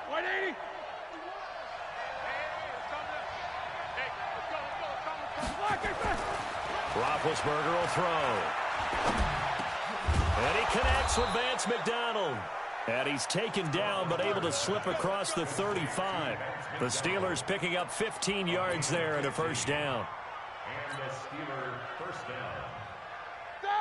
180. Roethlisberger will throw. And he connects with Vance McDonald. And he's taken down but able to slip across the 35. The Steelers picking up 15 yards there and a first down.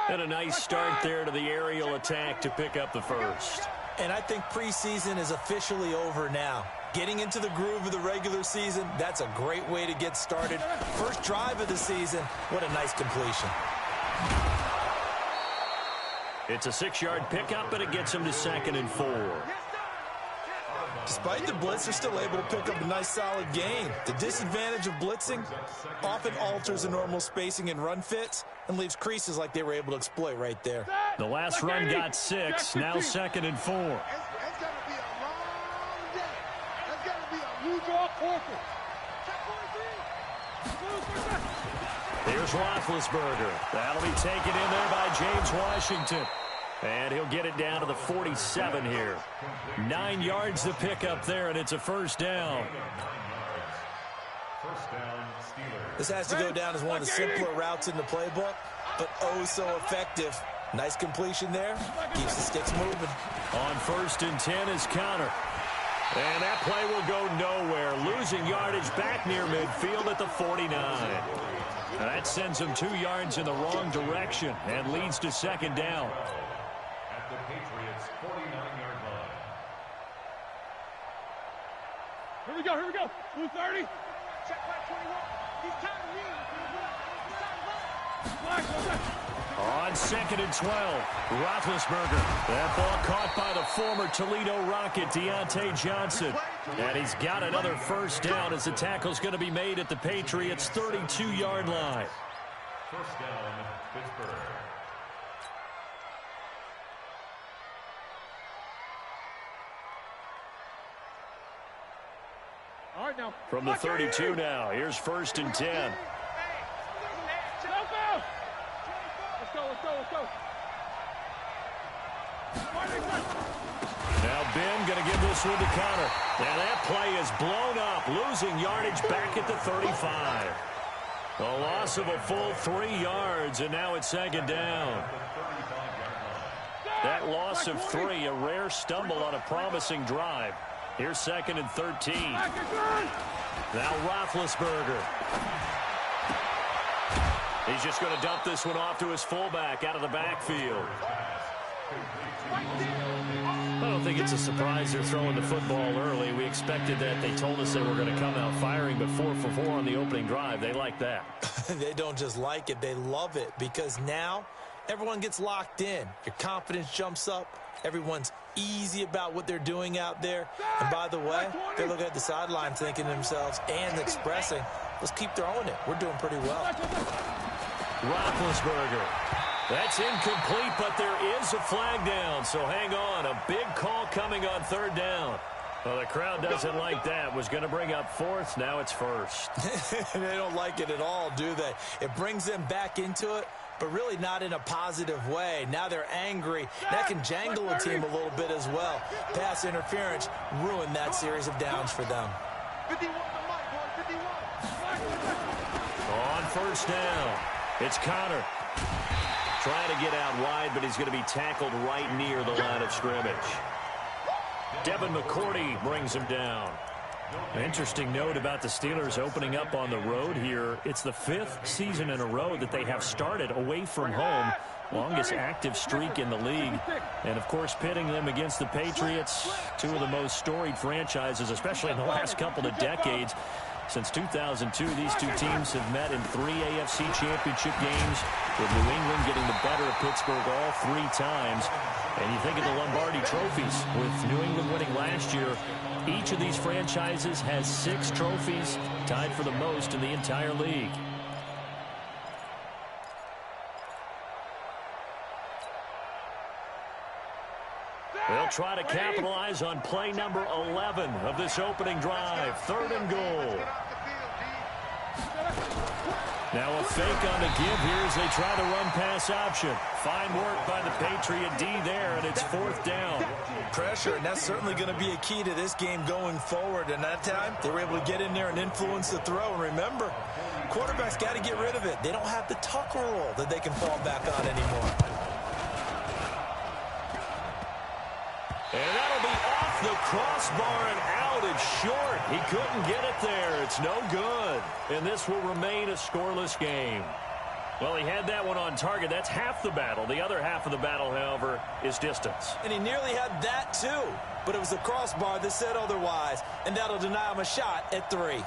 And a nice start there to the aerial attack to pick up the first. And I think preseason is officially over now. Getting into the groove of the regular season, that's a great way to get started. First drive of the season, what a nice completion. It's a 6-yard pickup, and it gets him to 2nd and 4. Despite the blitz, they're still able to pick up a nice solid gain. The disadvantage of blitzing often alters the normal spacing and run fits and leaves creases like they were able to exploit right there. The last run got 6, now 2nd and 4. It's going to be a long day. It's going to be a huge all-quarter. Here's Roethlisberger. That'll be taken in there by James Washington. And he'll get it down to the 47 here. 9 yards to pick up there, and it's a first down. This has to go down as one of the simpler routes in the playbook, but oh so effective. Nice completion there. Keeps the sticks moving. On 1st and 10 is Connor. And that play will go nowhere. Losing yardage back near midfield at the 49. And that sends him 2 yards in the wrong direction and leads to 2nd down. At the Patriots' 49-yard line. Here we go, here we go. Blue 30. Check back 21. He's time to lead. On 2nd and 12, Roethlisberger. That ball caught by the former Toledo Rocket, Deontay Johnson. And he's got another first down as the tackle's going to be made at the Patriots' 32-yard line. First down, Pittsburgh. All right, now. From the 32 now, here's 1st and 10. Let's go, let's go, let's go. Now Ben going to give this one to Connor. Now that play is blown up, losing yardage back at the 35. A loss of a full 3 yards, and now it's 2nd down. That loss of 3, a rare stumble on a promising drive. Here's 2nd and 13. Now Roethlisberger. He's just going to dump this one off to his fullback out of the backfield. I don't think it's a surprise they're throwing the football early. We expected that. They told us they were going to come out firing, but 4 for 4 on the opening drive. They like that. They don't just like it, they love it, because now everyone gets locked in. Your confidence jumps up. Everyone's easy about what they're doing out there. And by the way, they're looking at the sideline thinking to themselves and expressing, let's keep throwing it. We're doing pretty well. Roethlisberger. That's incomplete, but there is a flag down, so hang on. A big call coming on 3rd down. Well, the crowd doesn't like that. Was going to bring up 4th. Now it's 1st. They don't like it at all, do they? It brings them back into it, but really not in a positive way. Now they're angry. That can jangle a team a little bit as well. Pass interference ruined that series of downs for them. 51 to Mike, boy, 51. On 1st down, it's Connor. Trying to get out wide, but he's going to be tackled right near the line of scrimmage. Devin McCourty brings him down. An interesting note about the Steelers opening up on the road here. It's the 5th season in a row that they have started away from home. Longest active streak in the league. And, of course, pitting them against the Patriots, 2 of the most storied franchises, especially in the last couple of decades. Since 2002, these 2 teams have met in 3 AFC championship games, with New England getting the better of Pittsburgh all 3 times. And you think of the Lombardi trophies, with New England winning last year. Each of these franchises has 6 trophies, tied for the most in the entire league. They'll try to capitalize on play number 11 of this opening drive. 3rd and goal. Now a fake on the give here as they try the run-pass option. Fine work by the Patriot D there, and it's 4th down. Pressure, and that's certainly going to be a key to this game going forward. And that time, they were able to get in there and influence the throw. And remember, quarterbacks got to get rid of it. They don't have the tuck roll that they can fall back on anymore. And that'll be off the crossbar and out. It's short. He couldn't get it there. It's no good. And this will remain a scoreless game. Well, he had that one on target. That's half the battle. The other half of the battle, however, is distance. And he nearly had that, too. But it was the crossbar that said otherwise. And that'll deny him a shot at 3.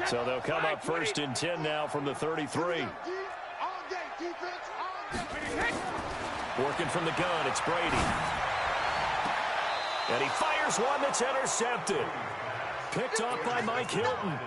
So they'll come up 1st and 10 now from the 33. Working from the gun, it's Brady. And he fires one that's intercepted. Picked off by Mike Hilton.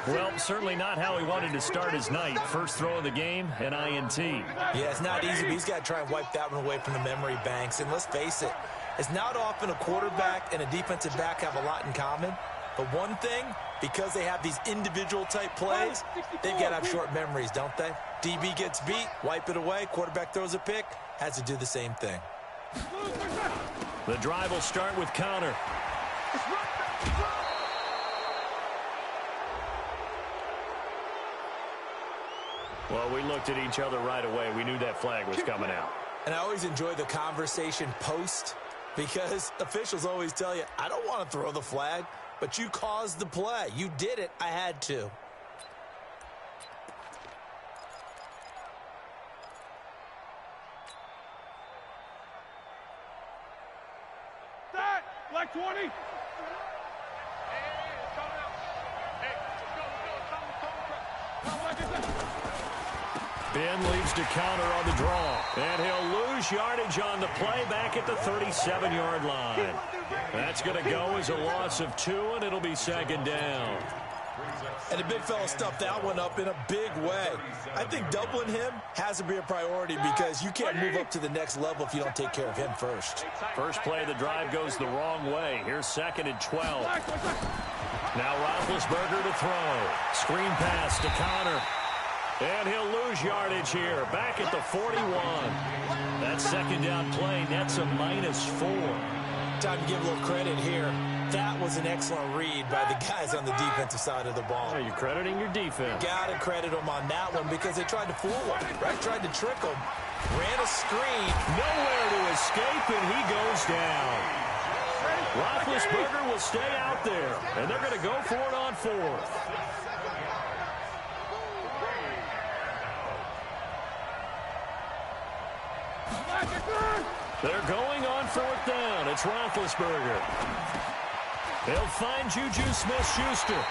Well, certainly not how he wanted to start his night. First throw of the game, an INT. Yeah, it's not easy, but he's got to try and wipe that one away from the memory banks. And let's face it, it's not often a quarterback and a defensive back have a lot in common. But one thing, because they have these individual type plays, they've got to have short memories, don't they? DB gets beat, wipe it away, quarterback throws a pick, has to do the same thing. The drive will start with Connor. Well, we looked at each other right away. We knew that flag was coming out. And I always enjoy the conversation post because officials always tell you, I don't want to throw the flag, but you caused the play. You did it. I had to. Black 20. Ben leads to counter on the draw. And he'll lose yardage on the play back at the 37-yard line. That's going to go as a loss of 2, and it'll be 2nd down. And the big fella stuffed that one up in a big way. I think doubling him has to be a priority because you can't move up to the next level if you don't take care of him first. First play of the drive goes the wrong way. Here's 2nd and 12. Now Roethlisberger to throw. Screen pass to Connor. And he'll lose yardage here. Back at the 41. That 2nd down play nets a -4. Time to give a little credit here. That was an excellent read by the guys on the defensive side of the ball. You're crediting your defense. Got to credit them on that one because they tried to fool him, right? Tried to trick him. Ran a screen. Nowhere to escape, and he goes down. Roethlisberger will stay out there, and they're going to go for it on 4th. They're going on 4th down. It's Roethlisberger. They'll find Juju Smith-Schuster,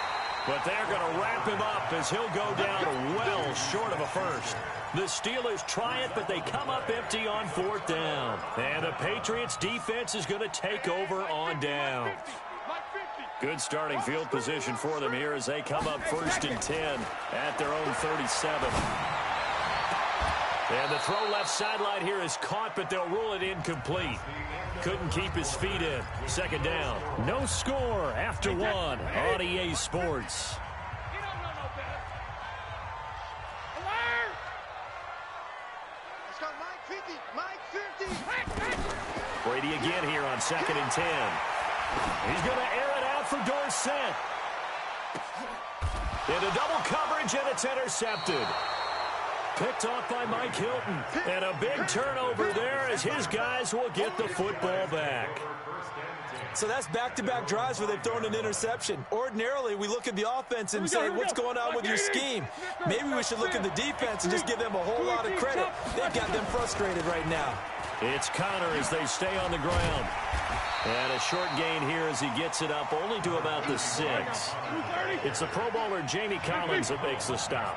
but they're going to wrap him up as he'll go down well short of a first. The Steelers try it, but they come up empty on 4th down. And the Patriots defense is going to take over on down. Good starting field position for them here as they come up 1st and 10 at their own 37. And the throw left sideline here is caught, but they'll rule it incomplete. Couldn't keep his feet in. 2nd down. No score after 1 on EA Sports. Brady again here on 2nd and 10. He's going to air it out for Dorsett. Into double coverage, and it's intercepted. Picked off by Mike Hilton. And a big turnover there as his guys will get the football back. So that's back-to-back drives where they've thrown an interception. Ordinarily, we look at the offense and say, what's going on with your scheme? Maybe we should look at the defense and just give them a whole lot of credit. They've got them frustrated right now. It's Connor as they stay on the ground. And a short gain here as he gets it up only to about the 6. It's the Pro Bowler Jamie Collins that makes the stop.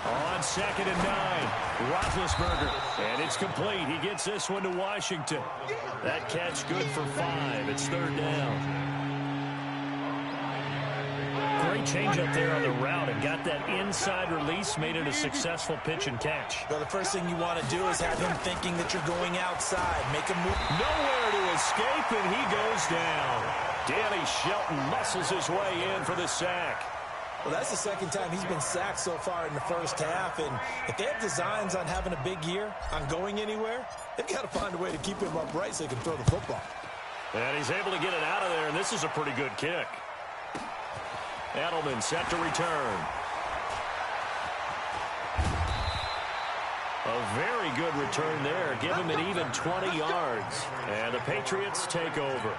On 2nd and 9, Roethlisberger. And it's complete. He gets this one to Washington. That catch good for 5. It's 3rd down. Great change up there on the route and got that inside release, made it a successful pitch and catch. Well, the first thing you want to do is have him thinking that you're going outside. Make him move. Nowhere to escape, and he goes down. Danny Shelton muscles his way in for the sack. Well, that's the second time he's been sacked so far in the first half. And if they have designs on having a big year, on going anywhere, they've got to find a way to keep him upright so he can throw the football. And he's able to get it out of there, and this is a pretty good kick. Edelman set to return. A very good return there. Give him an even 20 yards. And the Patriots take over.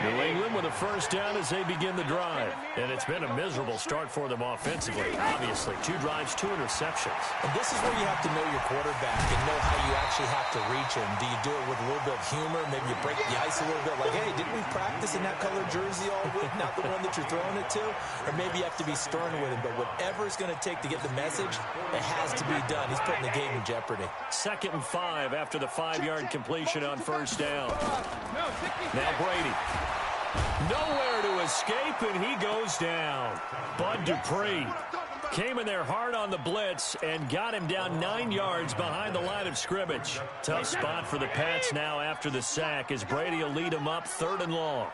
New England with a first down as they begin the drive. And it's been a miserable start for them offensively, obviously. 2 drives, 2 interceptions. And this is where you have to know your quarterback and know how you actually have to reach him. Do you do it with a little bit of humor? Maybe you break the ice a little bit like, hey, didn't we practice in that colored jersey all week, not the one that you're throwing it to? Or maybe you have to be stern with him. But whatever it's going to take to get the message, it has to be done. He's putting the game in jeopardy. 2nd and 5 after the 5-yard completion on first down. Now Brady. Nowhere to escape, and he goes down. Bud Dupree came in there hard on the blitz and got him down 9 yards behind the line of scrimmage. Tough spot for the Pats now after the sack as Brady will lead him up 3rd and long.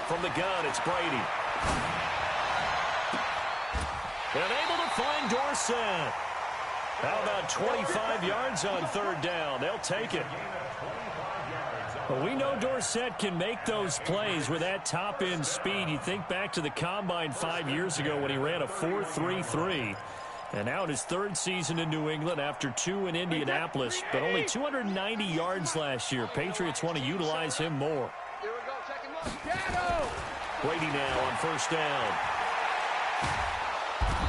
From the gun, it's Brady. And able to find Dorsett. How about 25 yards on 3rd down? They'll take it. Well, we know Dorsett can make those plays with that top-end speed. You think back to the Combine 5 years ago when he ran a 4.33. And now in his 3rd season in New England after 2 in Indianapolis, but only 290 yards last year. Patriots want to utilize him more. Here we go, second look. Brady now on first down.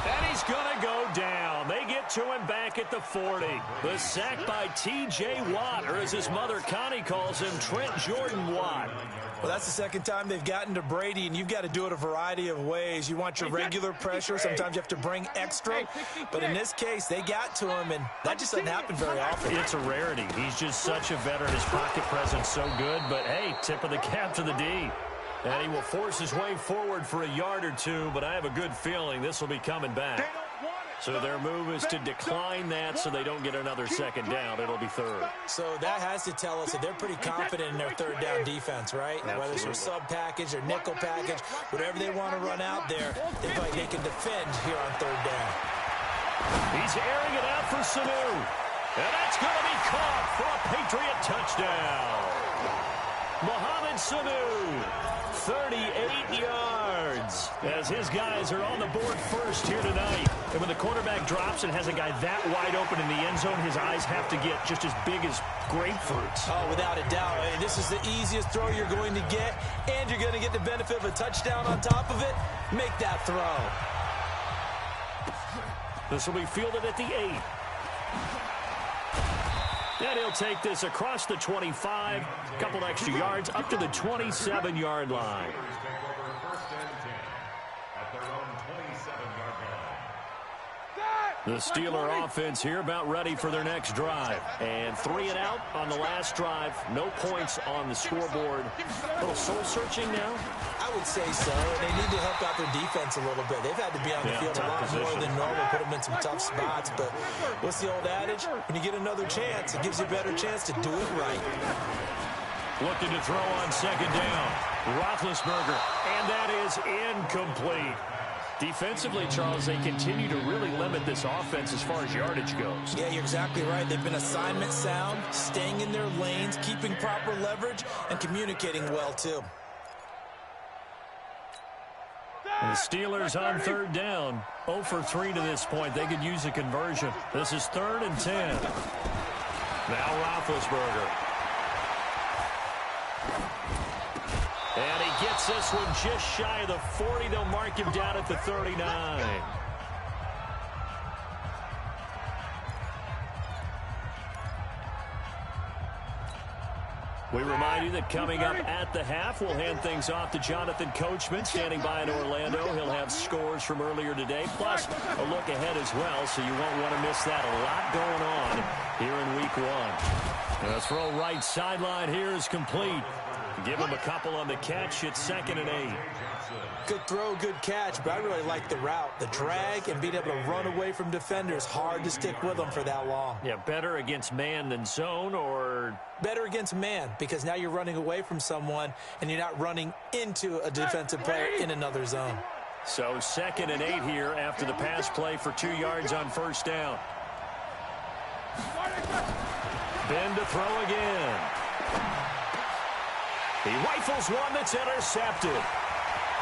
And he's going to go down. They get to him back at the 40. The sack by T.J. Watt, or as his mother Connie calls him, Trent Jordan Watt. Well, that's the second time they've gotten to Brady, and you've got to do it a variety of ways. You want your regular pressure. Sometimes you have to bring extra. But in this case, they got to him, and that just doesn't happen very often. It's a rarity. He's just such a veteran. His pocket presence so good. But, hey, tip of the cap to the D. And he will force his way forward for a yard or 2, but I have a good feeling this will be coming back. So their move is to decline that so they don't get another second down. It'll be 3rd. So that has to tell us that they're pretty confident in their 3rd down defense, right? Absolutely. Whether it's their sub package or nickel package, whatever they want to run out there, they feel like they can defend here on 3rd down. He's airing it out for Sanu. And that's going to be caught for a Patriot touchdown. Mohamed Sanu. 38 yards as his guys are on the board first here tonight. And when the quarterback drops and has a guy that wide open in the end zone, his eyes have to get just as big as grapefruits. Oh, without a doubt. I mean, this is the easiest throw you're going to get, and you're going to get the benefit of a touchdown on top of it. Make that throw. This will be fielded at the 8. And he'll take this across the 25, a couple extra yards, up to the 27-yard line. The Steeler offense here about ready for their next drive. And 3 and out on the last drive. No points on the scoreboard. A little soul-searching now? I would say so. And they need to help out their defense a little bit. They've had to be on the field a lot more than normal, put them in some tough spots. But what's the old adage? When you get another chance, it gives you a better chance to do it right. Looking to throw on second down. Roethlisberger. And that is incomplete. Defensively, Charles, they continue to really limit this offense as far as yardage goes. Yeah, you're exactly right. They've been assignment sound, staying in their lanes, keeping proper leverage, and communicating well, too. The Steelers on 3rd down. 0 for 3 to this point. They could use a conversion. This is 3rd and 10. Now Roethlisberger. And he gets this one just shy of the 40. They'll mark him down at the 39. We remind you that coming up at the half, we'll hand things off to Jonathan Coachman, standing by in Orlando. He'll have scores from earlier today, plus a look ahead as well, so you won't want to miss that. A lot going on here in Week 1. And the throw right sideline here is complete. Give him a couple on the catch. It's 2nd and 8. Good throw, good catch, but I really like the route. The drag and being able to run away from defenders, hard to stick with them for that long. Yeah, better against man than zone, or? Better against man, because now you're running away from someone and you're not running into a defensive player in another zone. So 2nd and 8 here after the pass play for 2 yards on first down. Ben to throw again. He rifles one that's intercepted.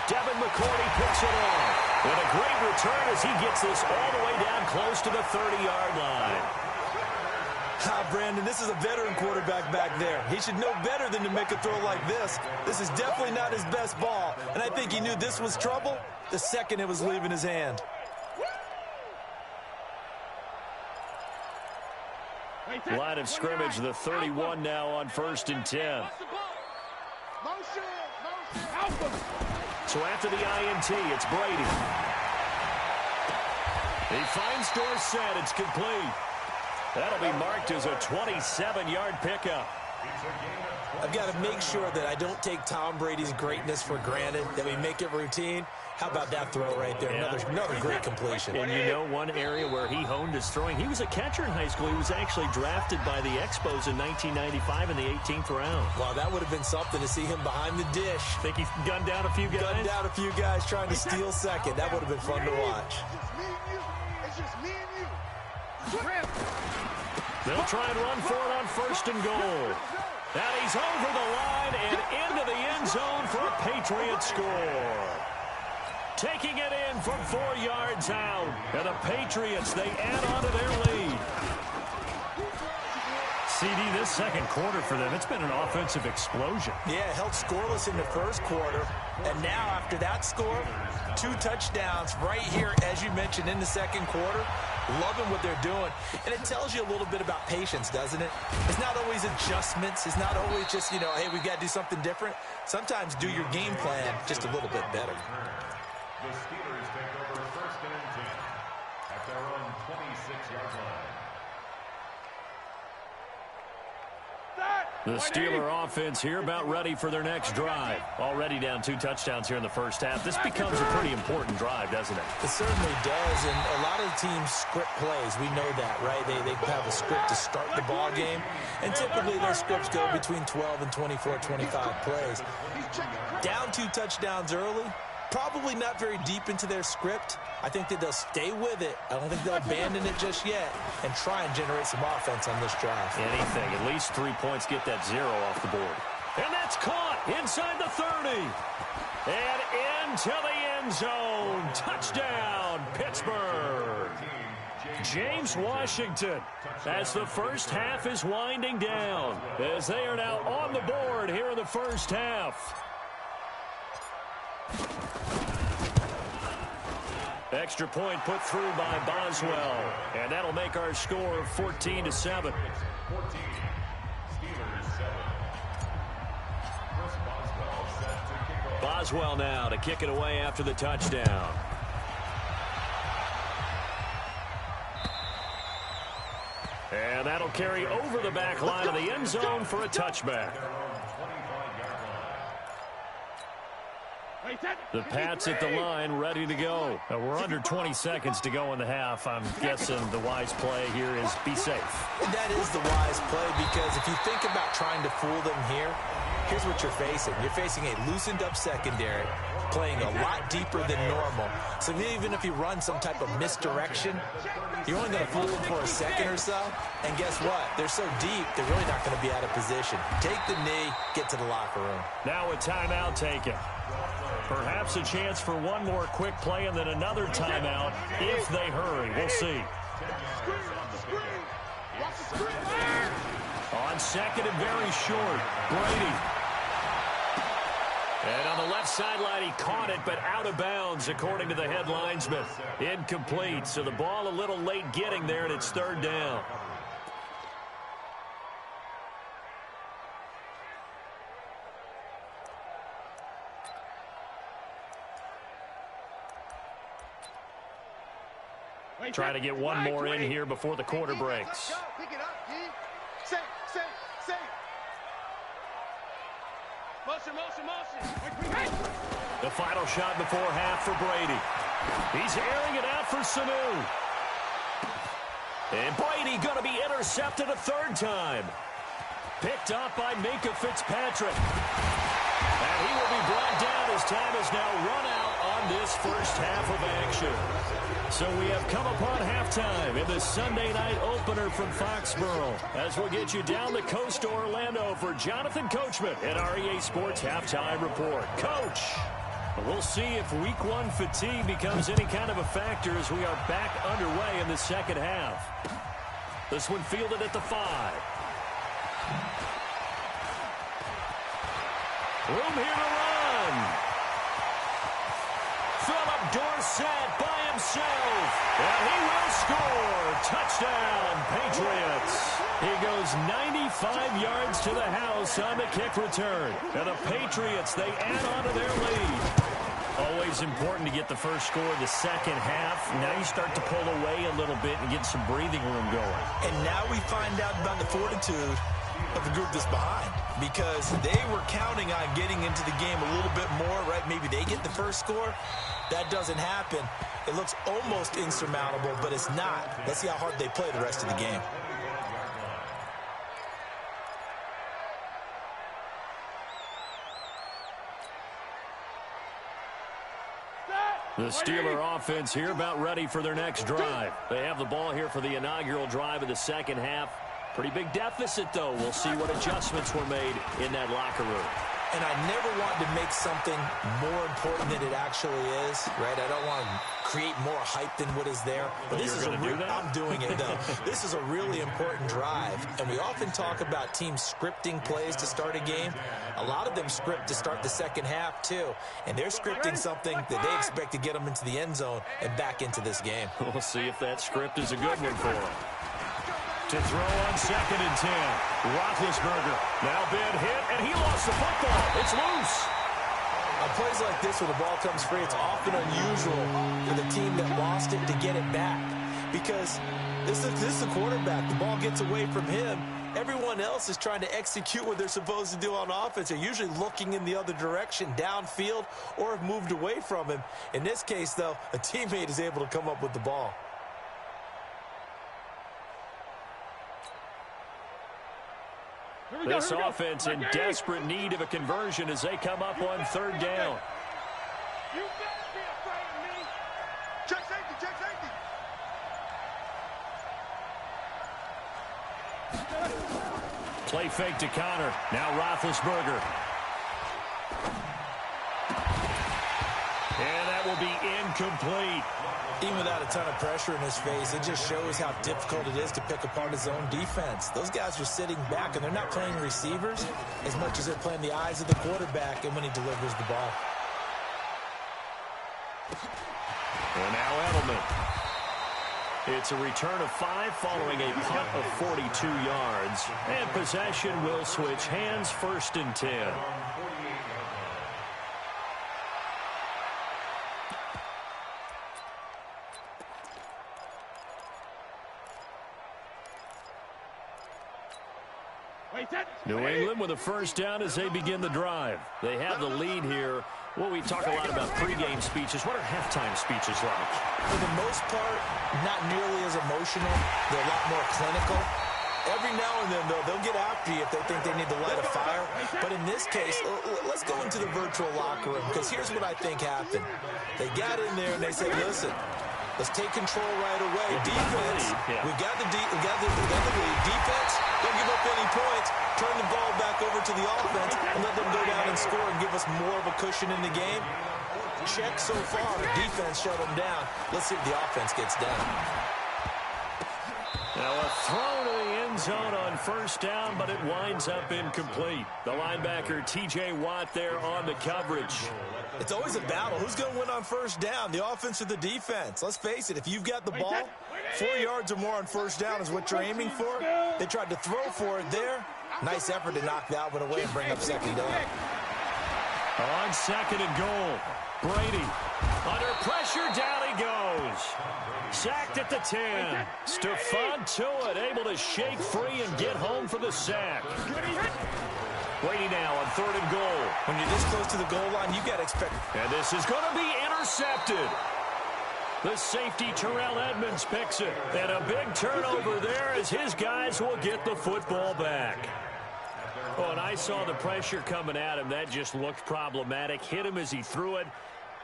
Devin McCourty picks it off. With a great return as he gets this all the way down close to the 30-yard line. Brandon, this is a veteran quarterback back there. He should know better than to make a throw like this. This is definitely not his best ball, and I think he knew this was trouble the second it was leaving his hand. Line of scrimmage, the 31 now on 1st and 10. So after the INT, it's Brady. He finds Dorsett. It's complete. That'll be marked as a 27-yard pickup. I've got to make sure that I don't take Tom Brady's greatness for granted, that we make it routine. How about that throw right there? Yeah. Another great completion. And you know one area where he honed his throwing, he was a catcher in high school. He was actually drafted by the Expos in 1995 in the 18th round. Wow, that would have been something to see him behind the dish. Think he's gunned down a few guys? Gunned down a few guys trying to steal second. That would have been fun to watch. It's just me and you. They'll try and run for it on 1st and goal. And he's over the line and into the end zone for a Patriot score. Taking it in from 4 yards out. And the Patriots, they add on to their lead. CD, this second quarter for them, it's been an offensive explosion. Yeah, held scoreless in the first quarter. And now after that score, 2 touchdowns right here, as you mentioned, in the second quarter. Loving what they're doing. And it tells you a little bit about patience, doesn't it? It's not always adjustments. It's not always just, hey, we got to do something different. Sometimes do your game plan just a little bit better. The Steelers take over 1st and 10 at their own 26-yard line. The Steeler offense here about ready for their next drive. Already down 2 touchdowns here in the first half. This becomes a pretty important drive, doesn't it? It certainly does, and a lot of teams script plays. We know that, right? They have a script to start the ball game, and typically their scripts go between 12 and 24, 25 plays. Down 2 touchdowns early, probably not very deep into their script. I think that they'll stay with it. I don't think they'll abandon it just yet and try and generate some offense on this drive. Anything. At least 3 points, get that 0 off the board. And that's caught inside the 30. And into the end zone. Touchdown, Pittsburgh. James Washington, as the first half is winding down, as they are now on the board here in the first half. Extra point put through by Boswell, and that'll make our score 14-7. 14. Steelers 7. Chris Boswell set to kick off. Boswell now to kick it away after the touchdown. And that'll carry over the back line of the end zone for a touchback. The Pats at the line, ready to go. We're under 20 seconds to go in the half. I'm guessing the wise play here is be safe. That is the wise play, because if you think about trying to fool them here, here's what you're facing. You're facing a loosened up secondary, playing a lot deeper than normal. So even if you run some type of misdirection, you're only going to fool them for a second or so. And guess what? They're so deep, they're really not going to be out of position. Take the knee, get to the locker room. Now a timeout taken. Perhaps a chance for one more quick play and then another timeout if they hurry. We'll see. On second and very short, Brady. And on the left sideline, he caught it, but out of bounds, according to the head linesman. Incomplete, so the ball a little late getting there, and it's 3rd down. Try to get one more in here before the quarter breaks. Pick it up, D. Say. Motion. The final shot before half for Brady. He's airing it out for Sanu. And Brady going to be intercepted a third time. Picked up by Minkah Fitzpatrick. And he will be brought down as time has now run out on this first half of action. So we have come upon halftime in the Sunday night opener from Foxborough as we'll get you down the coast to Orlando for Jonathan Coachman at our EA Sports Halftime Report. Coach, we'll see if Week 1 fatigue becomes any kind of a factor as we are back underway in the second half. This one fielded at the 5. Room here to run. Philip Dorsett by himself. And he will score. Touchdown, Patriots. He goes 95 yards to the house on the kick return. And the Patriots, they add on to their lead. Always important to get the first score of the second half. Now you start to pull away a little bit and get some breathing room going. And now we find out about the fortitude of the group that's behind, because they were counting on getting into the game a little bit more, right? Maybe they get the first score. That doesn't happen. It looks almost insurmountable, but it's not. Let's see how hard they play the rest of the game. The Steeler offense here about ready for their next drive. They have the ball here for the inaugural drive of the second half. Pretty big deficit, though. We'll see what adjustments were made in that locker room. And I never want to make something more important than it actually is, right? I don't want to create more hype than what is there. But this is I'm doing it, though. This is a really important drive. And we often talk about teams scripting plays to start a game. A lot of them script to start the second half, too. And they're scripting something that they expect to get them into the end zone and back into this game. We'll see if that script is a good one for them. To throw on 2nd and 10. Roethlisberger now been hit, and he lost the football. It's loose. On plays like this, when the ball comes free, it's often unusual for the team that lost it to get it back, because this is the quarterback. The ball gets away from him. Everyone else is trying to execute what they're supposed to do on offense. They're usually looking in the other direction, downfield, or have moved away from him. In this case, though, a teammate is able to come up with the ball. This offense in desperate need of a conversion as they come up on 3rd down. You better be afraid of me. Check safety, check safety. Play fake to Connor. Now Roethlisberger. And that will be incomplete. Even without a ton of pressure in his face, it just shows how difficult it is to pick apart his own defense. Those guys are sitting back, and they're not playing receivers as much as they're playing the eyes of the quarterback and when he delivers the ball. And now Edelman. It's a return of 5 following a punt of 42 yards. And possession will switch hands, 1st and 10. New England with a first down as they begin the drive. They have the lead here. Well, we talk a lot about pregame speeches. What are halftime speeches like? For the most part, not nearly as emotional. They're a lot more clinical. Every now and then, though, they'll get after you if they think they need to light a fire. But in this case, let's go into the virtual locker room, because here's what I think happened. They got in there and they said, listen, let's take control right away. Defense, we got the lead. Defense, don't give up any points. Turn the ball back over to the offense and let them go down and score and give us more of a cushion in the game. Check so far. Defense shut them down. Let's see if the offense gets done. Now a throw to the end zone on 1st down, but it winds up incomplete. The linebacker, T.J. Watt, there on the coverage. It's always a battle. Who's going to win on 1st down, the offense or the defense? Let's face it, if you've got the ball, 4 yards or more on 1st down is what you're aiming for. They tried to throw for it there. Nice effort to knock that one away and bring up 2nd down. On 2nd and goal, Brady under pressure, down he goes. Sacked at the 10. Stephon Tuitt able to shake free and get home for the sack. Brady now on 3rd and goal. When you're this close to the goal line, you got to expect. And this is going to be intercepted. The safety, Terrell Edmonds, picks it. And a big turnover there as his guys will get the football back. Oh, and I saw the pressure coming at him. That just looked problematic. Hit him as he threw it,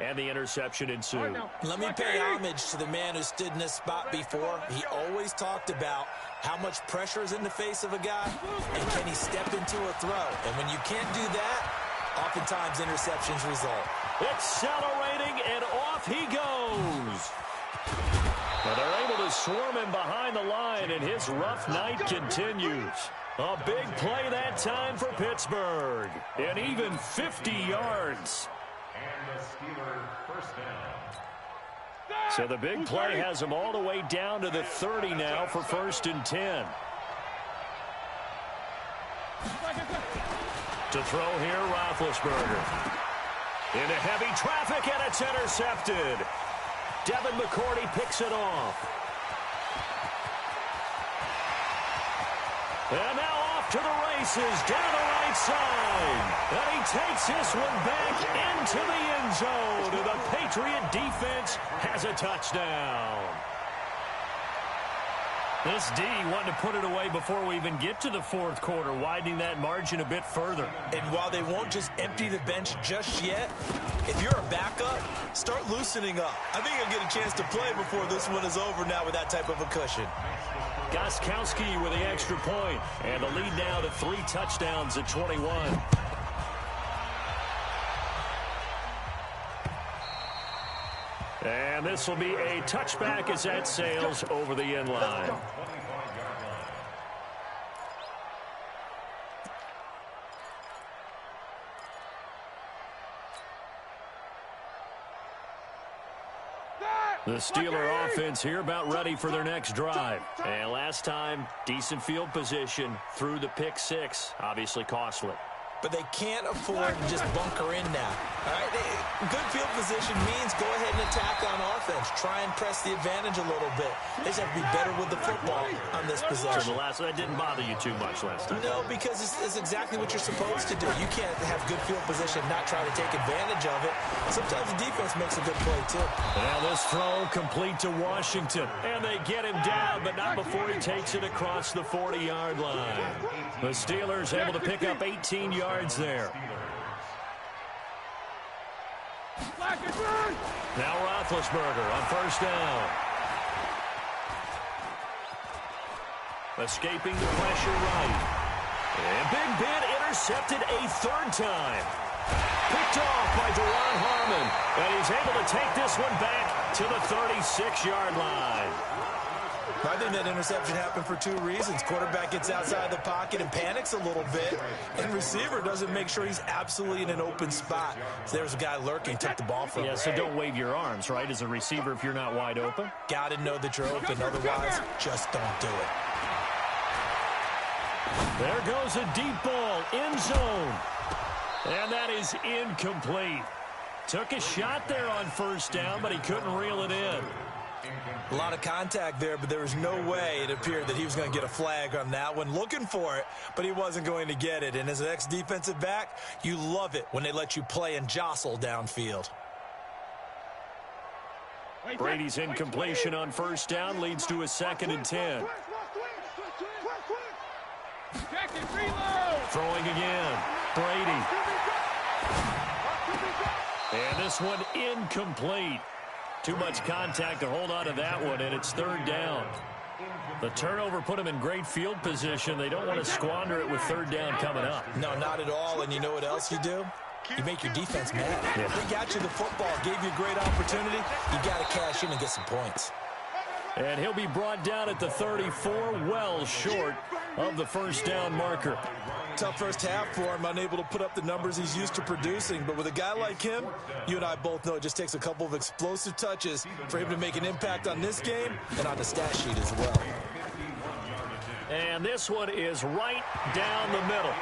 and the interception ensued. Let me pay homage to the man who stood in this spot before. He always talked about how much pressure is in the face of a guy, and can he step into a throw. And when you can't do that, oftentimes interceptions result. Accelerating, and off he goes. But they're able to swarm him behind the line, and his rough night continues. A big play that time for Pittsburgh. And even 50 yards. And the Steelers first down. So the big play has them all the way down to the 30 now for 1st and 10. To throw here, Roethlisberger. Into heavy traffic, and it's intercepted. Devin McCourty picks it off. And now off to the races, down the right side. And he takes this one back into the end zone. And the Patriot defense has a touchdown. This D wanted to put it away before we even get to the 4th quarter, widening that margin a bit further. And while they won't just empty the bench just yet, if you're a backup, start loosening up. I think you'll get a chance to play before this one is over now with that type of a cushion. Gostkowski with the extra point, and the lead now to 3 touchdowns at 21. And this will be a touchback as that sails over the end line. The Steeler offense here about ready for their next drive. And last time, decent field position through the pick 6. Obviously costly. But they can't afford to just bunker in now. All right? Good field position means go ahead and attack on offense. Try and press the advantage a little bit. They just have to be better with the football on this possession. That didn't bother you too much last time. No, because it's exactly what you're supposed to do. You can't have good field position and not try to take advantage of it. Sometimes the defense makes a good play, too. Now this throw complete to Washington. And they get him down, but not before he takes it across the 40-yard line. The Steelers able to pick up 18 yards there. Now Roethlisberger on 1st down. Escaping the pressure right. And Big Ben intercepted a 3rd time. Picked off by Deron Harmon. And he's able to take this one back to the 36-yard line. I think that interception happened for 2 reasons. Quarterback gets outside the pocket and panics a little bit, and receiver doesn't make sure he's absolutely in an open spot. So there's a guy lurking, took the ball from him. Yeah, so don't wave your arms, right, as a receiver if you're not wide open. Got to know that you're open. Otherwise, just don't do it. There goes a deep ball, end zone. And that is incomplete. Took a shot there on 1st down, but he couldn't reel it in. A lot of contact there, but there was no way it appeared that he was going to get a flag on that one. Looking for it, but he wasn't going to get it. And as an ex-defensive back, you love it when they let you play and jostle downfield. Brady's incompletion on 1st down leads to a 2nd and 10. Throwing again. Brady. And this one incomplete. Too much contact to hold on to that one, and it's 3rd down. The turnover put them in great field position. They don't want to squander it with 3rd down coming up. No, not at all. And you know what else you do? You make your defense mad. Yeah. They got you the football, gave you a great opportunity. You got to cash in and get some points. And he'll be brought down at the 34, well short of the 1st down marker. Tough first half for him, unable to put up the numbers he's used to producing. But with a guy like him, you and I both know it just takes a couple of explosive touches for him to make an impact on this game and on the stat sheet as well. And this one is right down the middle.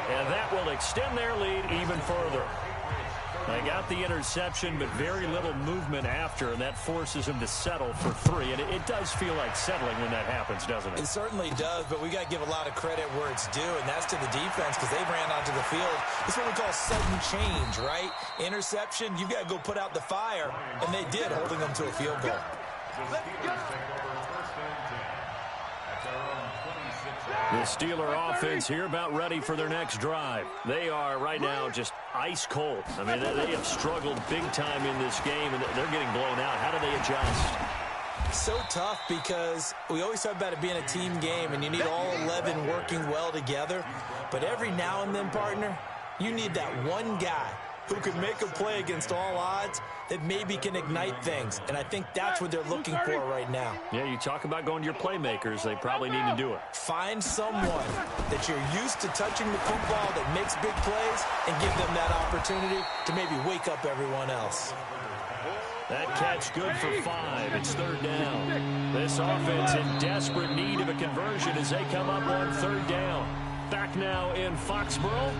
And that will extend their lead even further. They got the interception, but very little movement after, and that forces them to settle for 3. And it does feel like settling when that happens, doesn't it? It certainly does, but we got to give a lot of credit where it's due, and that's to the defense because they ran onto the field. It's what we call sudden change, right? Interception, you've got to go put out the fire, and they did, holding them to a field goal. The Steeler offense here about ready for their next drive. They are right now just ice cold. I mean, they have struggled big time in this game, and they're getting blown out. How do they adjust? So tough because we always talk about it being a team game, and you need all 11 working well together. But every now and then, partner, you need that one guy who can make a play against all odds that maybe can ignite things. And I think that's what they're looking for right now. Yeah, you talk about going to your playmakers. They probably need to do it. Find someone that you're used to touching the football that makes big plays and give them that opportunity to maybe wake up everyone else. That catch good for 5. It's 3rd down. This offense in desperate need of a conversion as they come up on 3rd down. Back now in Foxborough.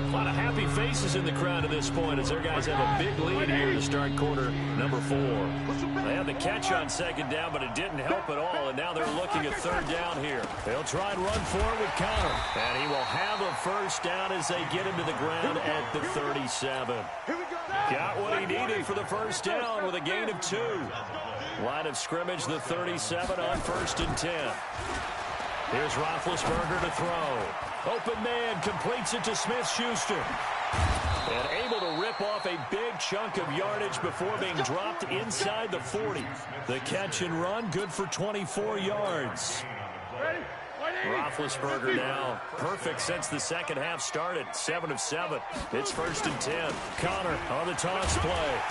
A lot of happy faces in the crowd at this point as their guys have a big lead here to start quarter number 4. They had the catch on 2nd down, but it didn't help at all, and now they're looking at 3rd down here. They'll try and run for it with Connor, and he will have a 1st down as they get him to the ground at the 37. Got what he needed for the 1st down with a gain of 2. Line of scrimmage, the 37 on 1st and 10. Here's Roethlisberger to throw. Open man completes it to Smith-Schuster. And able to rip off a big chunk of yardage before being dropped inside the 40. The catch and run, good for 24 yards. Roethlisberger now perfect since the 2nd half started. 7 of 7. It's 1st and 10. Connor on the toss play.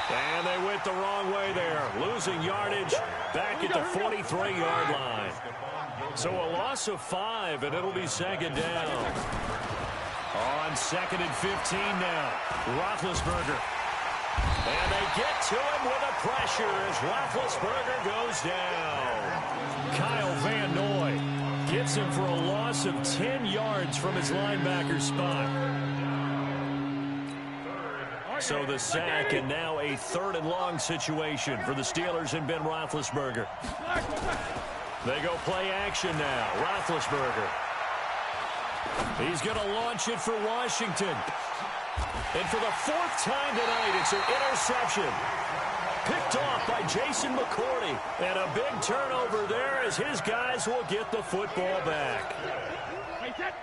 And they went the wrong way there. Losing yardage back at the 43-yard line. So a loss of 5, and it'll be 2nd down. On 2nd and 15 now. Roethlisberger. And they get to him with a pressure as Roethlisberger goes down. Kyle Van Noy gets him for a loss of 10 yards from his linebacker spot. So the sack, and now a 3rd and long situation for the Steelers and Ben Roethlisberger. They go play action now. Roethlisberger. He's going to launch it for Washington. And for the 4th time tonight, it's an interception. Picked off by Jason McCourty. And a big turnover there as his guys will get the football back.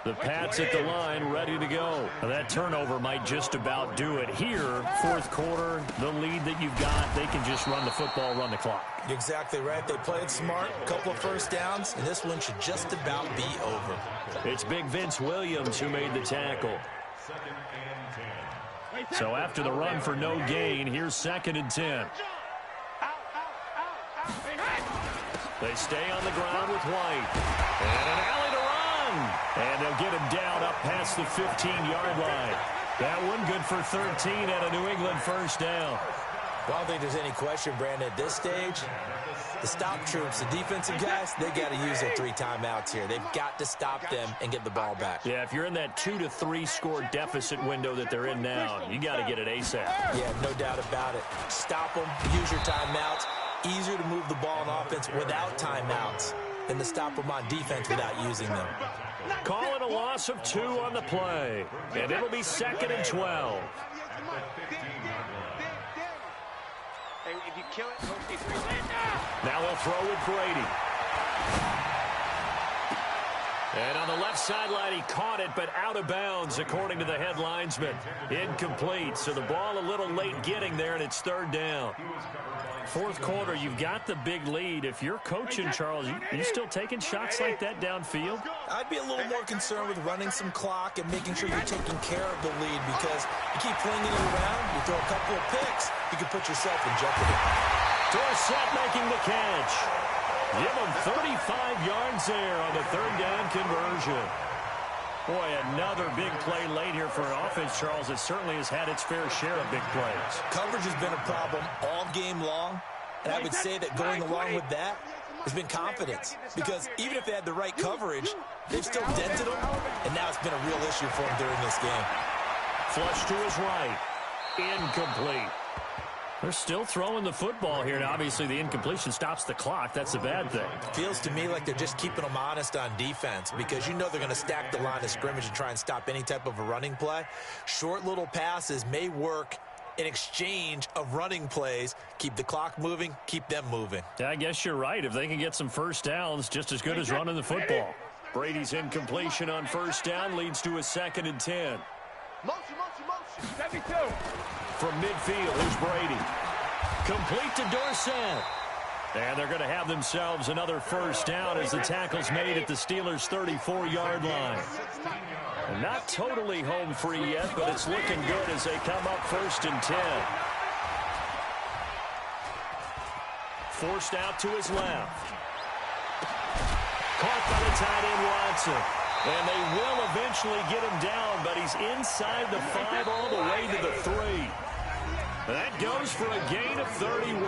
The Pats at the line ready to go. Now that turnover might just about do it here. 4th quarter, the lead that you've got, they can just run the football, run the clock. Exactly right. They played smart, a couple of 1st downs, and this one should just about be over. It's Big Vince Williams who made the tackle. So after the run for no gain, here's 2nd and 10. They stay on the ground with White. And an alley to run. And they'll get him down up past the 15-yard line. That one good for 13 at a New England 1st down. Well, I don't think there's any question, Brandon, at this stage, the stop troops, the defensive guys, they got to use their 3 timeouts here. They've got to stop them and get the ball back. Yeah, if you're in that 2 to 3 score deficit window that they're in now, you got to get it ASAP. Yeah, no doubt about it. Stop them, use your timeouts. Easier to move the ball on offense without timeouts than to stop them on defense without using them. Call it a loss of 2 on the play, and it'll be 2nd and 12. Now they'll throw with Brady. And on the left sideline, he caught it, but out of bounds, according to the head linesman. Incomplete, so the ball a little late getting there, and it's 3rd down. 4th quarter, you've got the big lead. If you're coaching, Charles, you still taking shots like that downfield? I'd be a little more concerned with running some clock and making sure you're taking care of the lead, because you keep flinging it around, you throw a couple of picks, you can put yourself in jeopardy. Dorsett making the catch. Give him 35 yards there on the 3rd down conversion. Boy, another big play late here for an offense, Charles. It certainly has had its fair share of big plays. Coverage has been a problem all game long, and I would say that going along with that has been confidence, because even if they had the right coverage, they've still dented them, and now it's been a real issue for them during this game. Flush to his right. Incomplete. They're still throwing the football here, and obviously the incompletion stops the clock. That's a bad thing. Feels to me like they're just keeping them honest on defense because you know they're going to stack the line of scrimmage and try and stop any type of a running play. Short little passes may work in exchange of running plays. Keep the clock moving, keep them moving. Yeah, I guess you're right. If they can get some first downs, just as good as running the football. Brady's incompletion on first down leads to a 2nd and 10. Motion. 72. From midfield, here's Brady. Complete to Dorsett. And they're going to have themselves another first down as the tackle's made at the Steelers' 34-yard line. And not totally home free yet, but it's looking good as they come up 1st and 10. Forced out to his left. Caught by the tight end Watson. And they will eventually get him down, but he's inside the 5 all the way to the 3. That goes for a gain of 31.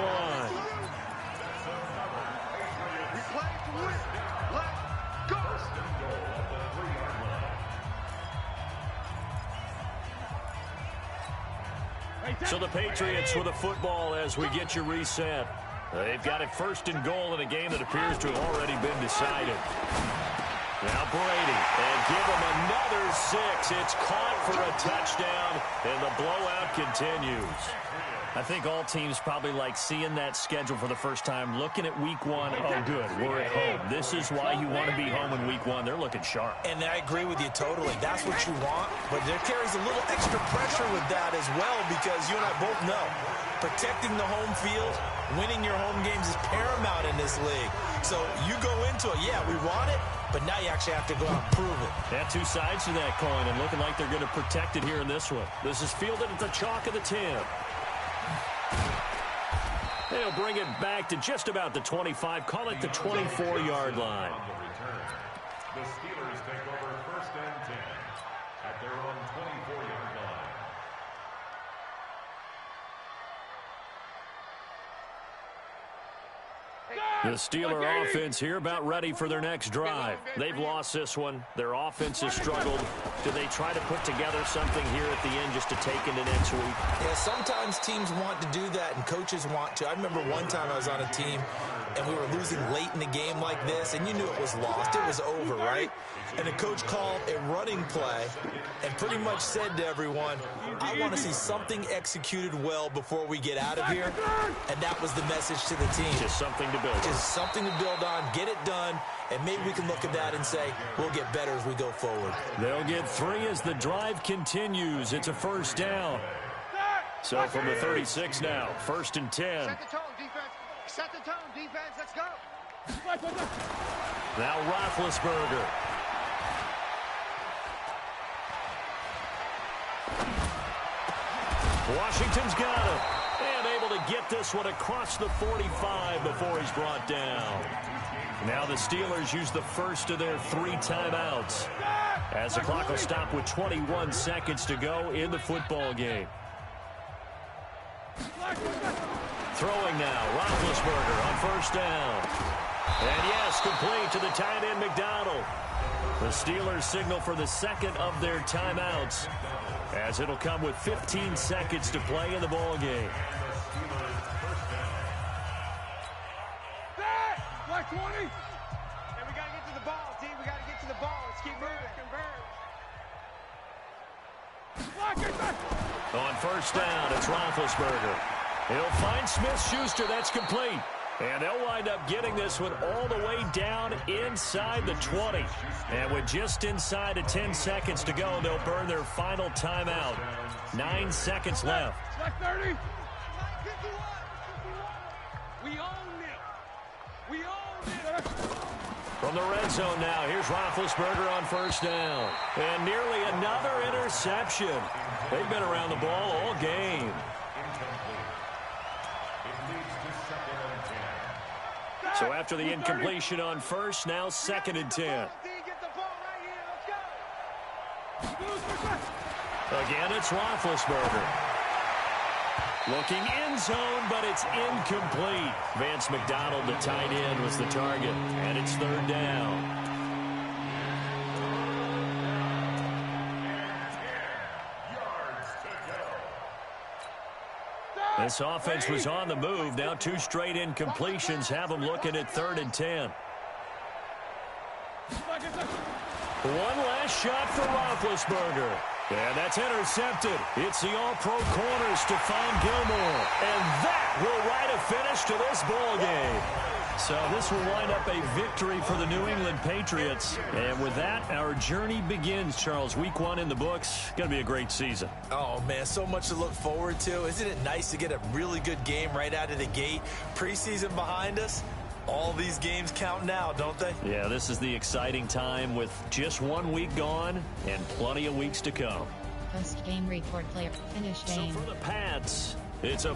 So the Patriots with the football as we get you reset. They've got it 1st and goal in a game that appears to have already been decided. Now Brady, and give him another 6. It's caught for a touchdown, and the blowout continues. I think all teams probably like seeing that schedule for the first time, looking at week 1. Oh, good, we're at home. This is why you want to be home in week 1. They're looking sharp. And I agree with you totally. That's what you want, but there carries a little extra pressure with that as well because you and I both know protecting the home field, winning your home games is paramount in this league. So you go into it, yeah, we want it, but now you actually have to go out and prove it. Yeah, 2 sides to that coin, and looking like they're going to protect it here in this one. This is fielded at the chalk of the 10. They'll bring it back to just about the 25. Call it the 24-yard line. The Steelers take over 1st and 10 at their own 24-yard line. The Steeler offense here about ready for their next drive. They've lost this one. Their offense has struggled. Do they try to put together something here at the end just to take into next week? Yeah, sometimes teams want to do that and coaches want to. I remember one time I was on a team and we were losing late in the game like this, and you knew it was lost. It was over, right? And the coach called a running play and pretty much said to everyone, I want to see something executed well before we get out of here. And that was the message to the team. Just something to build on. Just something to build on, get it done, and maybe we can look at that and say, we'll get better as we go forward. They'll get 3 as the drive continues. It's a first down. So from the 36 now, 1st and 10. Set the tone, defense. Set the tone, defense. Let's go. Now Roethlisberger. Washington's got him. And able to get this one across the 45 before he's brought down. Now the Steelers use the first of their 3 timeouts as the clock will stop with 21 seconds to go in the football game. Throwing now, Roethlisberger on first down. And yes, complete to the tight end McDonald. The Steelers signal for the second of their timeouts as it'll come with 15 seconds to play in the ball game. Black 20. And we got to get to the ball, team. We got to get to the ball. Let's keep moving. On first down, it's Roethlisberger. He'll find Smith-Schuster. That's complete. And they'll wind up getting this one all the way down inside the 20. And with just inside of 10 seconds to go, they'll burn their final timeout. 9 seconds left. Black 30. We own it. We own it. From the red zone now, here's Roethlisberger on first down. And nearly another interception. They've been around the ball all game. So after the incompletion on first, now 2nd and 10. Again, it's Roethlisberger. Looking end zone, but it's incomplete. Vance McDonald, the tight end, was the target. And it's 3rd down. This offense was on the move. Now 2 straight incompletions have them looking at 3rd and 10. One last shot for Roethlisberger. And that's intercepted. It's the all-pro corner, Stephon Gilmore. And that will write a finish to this ball game. So this will wind up a victory for the New England Patriots. And with that, our journey begins, Charles. Week 1 in the books. Going to be a great season. Oh, man, so much to look forward to. Isn't it nice to get a really good game right out of the gate? Preseason behind us. All these games count now, don't they? Yeah, this is the exciting time with just 1 week gone and plenty of weeks to come. Post-game report, player finish game. So for the Pats, it's a